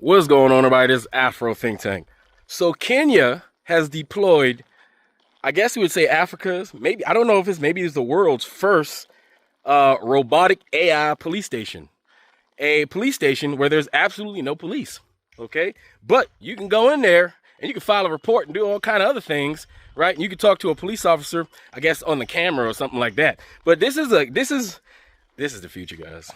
What's going on, everybody? This is Afro Think Tank. So Kenya has deployed, I guess you would say Africa's, maybe I don't know if it's the world's first robotic AI police station. A police station where there's absolutely no police. Okay, but you can go in there and you can file a report and do all kind of other things, right? And you can talk to a police officer, I guess, on the camera or something like that. But this is the future, guys.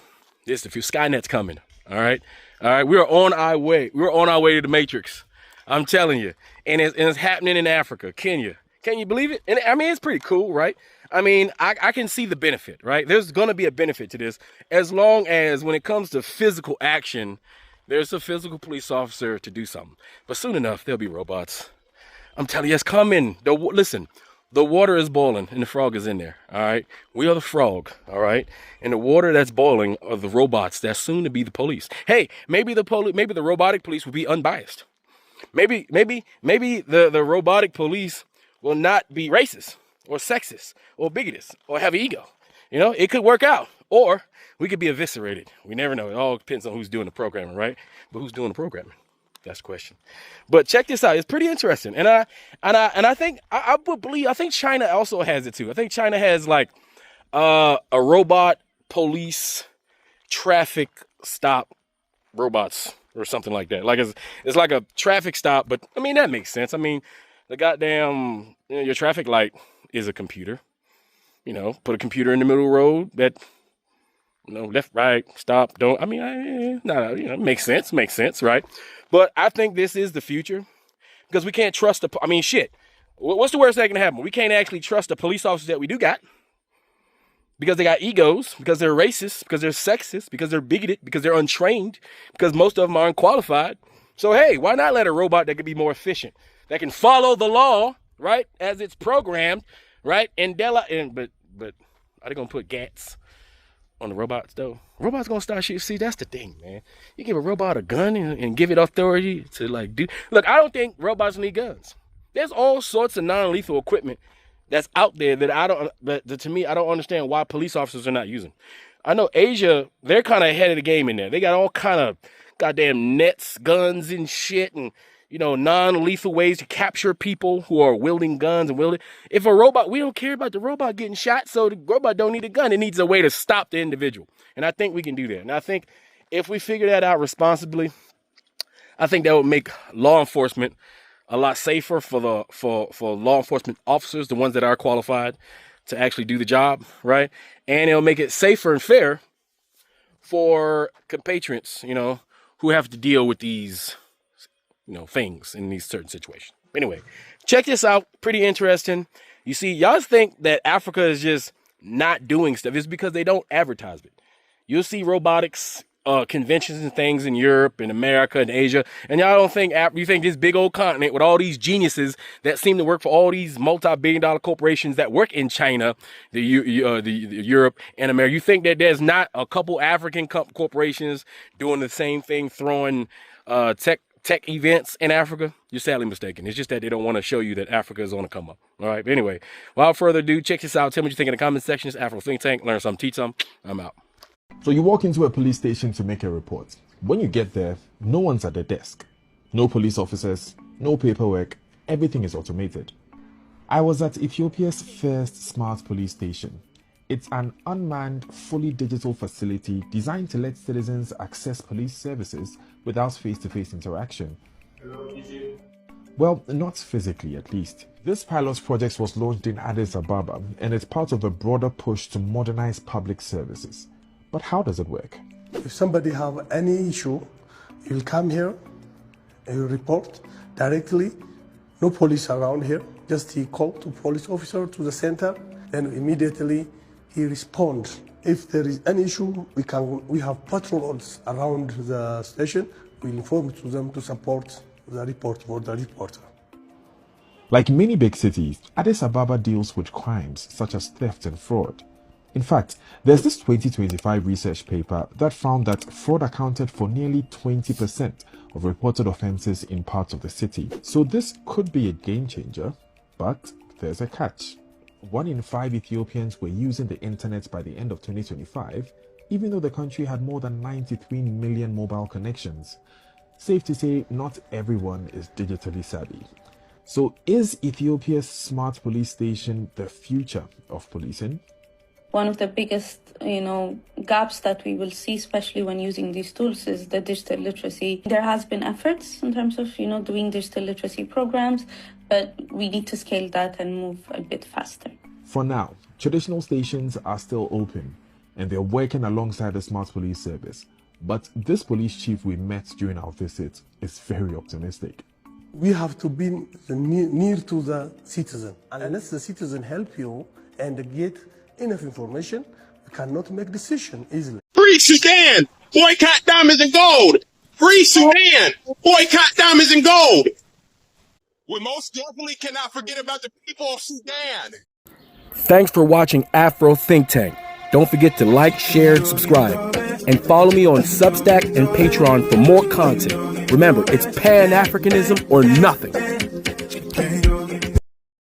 This is the future. Skynet's coming. All right. We are on our way. We're on our way to the Matrix. I'm telling you, and it's happening in Africa, Kenya. Can you believe it? And I mean, it's pretty cool, right? I mean, I can see the benefit, right? There's going to be a benefit to this as long as when it comes to physical action, there's a physical police officer to do something. But soon enough, there'll be robots. I'm telling you, it's coming. Listen, the water is boiling and the frog is in there. All right. We are the frog. All right. And the water that's boiling are the robots that's soon to be the police. Hey, maybe the robotic police will be unbiased. Maybe the robotic police will not be racist or sexist or bigotous or have ego. You know, it could work out. Or we could be eviscerated. We never know. It all depends on who's doing the programming, right? But who's doing the programming? That's the question. But check this out. It's pretty interesting. And I think I would believe I think China also has it too. I think China has like a robot police traffic stop robots or something like that. Like it's like a traffic stop, but I mean that makes sense. I mean, the goddamn your traffic light is a computer. You know, put a computer in the middle of the road that left, right, stop, don't. I mean, no, makes sense, right? But I think this is the future because we can't trust I mean, shit. What's the worst that can happen? We can't actually trust the police officers that we do got because they got egos, because they're racist, because they're sexist, because they're bigoted, because they're untrained, because most of them are unqualified. So hey, why not let a robot that can be more efficient, that can follow the law, right, as it's programmed, right? But are they gonna put GATs on the robots though? Robots gonna start shooting. See, that's the thing, man. You give a robot a gun and give it authority to like do. Look, I don't think robots need guns. There's all sorts of non-lethal equipment that's out there that to me I don't understand why police officers are not using. I know Asia, they're kind of ahead of the game in there. They got all kind of goddamn nets, guns and shit, and non-lethal ways to capture people who are wielding guns and wielding. If a robot, we don't care about the robot getting shot, so the robot don't need a gun. It needs a way to stop the individual. And I think we can do that. And I think if we figure that out responsibly, I think that would make law enforcement a lot safer for law enforcement officers, the ones that are qualified to actually do the job, right? And it'll make it safer and fair for compatriots, who have to deal with these things in these certain situations. Anyway, check this out. Pretty interesting. You see, y'all think that Africa is just not doing stuff. It's because they don't advertise it. You'll see robotics conventions and things in Europe and America and Asia, and y'all don't think you think this big old continent with all these geniuses that seem to work for all these multi-billion-dollar corporations that work in China, the Europe and America. You think that there's not a couple African corporations doing the same thing, throwing tech events in Africa? You're sadly mistaken. It's just that they don't want to show you that Africa is on the come up. All right. But anyway, without further ado, check this out. Tell me what you think in the comment section. It's Afro Think Tank. Learn something, teach something. I'm out. So you walk into a police station to make a report. When you get there, no one's at the desk. No police officers, no paperwork, everything is automated. I was at Ethiopia's first smart police station. It's an unmanned, fully digital facility designed to let citizens access police services without face-to-face interaction. Well, not physically at least. This pilot project was launched in Addis Ababa and it's part of a broader push to modernize public services. But how does it work? If somebody have any issue, he'll come here, he'll report directly. No police around here. Just he call to police officer to the center, and immediately he responds. If there is any issue, we have patrols around the station. We inform to them to support the report for the reporter. Like many big cities, Addis Ababa deals with crimes such as theft and fraud. In fact, there's this 2025 research paper that found that fraud accounted for nearly 20% of reported offenses in parts of the city. So this could be a game changer, but there's a catch. 1 in 5 Ethiopians were using the internet by the end of 2025, even though the country had more than 93 million mobile connections. Safe to say, not everyone is digitally savvy. So, is Ethiopia's smart police station the future of policing? One of the biggest, gaps that we will see, especially when using these tools, is the digital literacy. There has been efforts in terms of, doing digital literacy programs, but we need to scale that and move a bit faster. For now, traditional stations are still open and they're working alongside the smart police service. But this police chief we met during our visit is very optimistic. We have to be near to the citizen. Unless the citizen help you and get enough information, you cannot make decision easily. Free Sudan! Boycott diamonds and gold! Free Sudan! Boycott diamonds and gold! We most definitely cannot forget about the people of Sudan! Thanks for watching Afro Think Tank. Don't forget to like, share, and subscribe. And follow me on Substack and Patreon for more content. Remember, it's Pan-Africanism or nothing.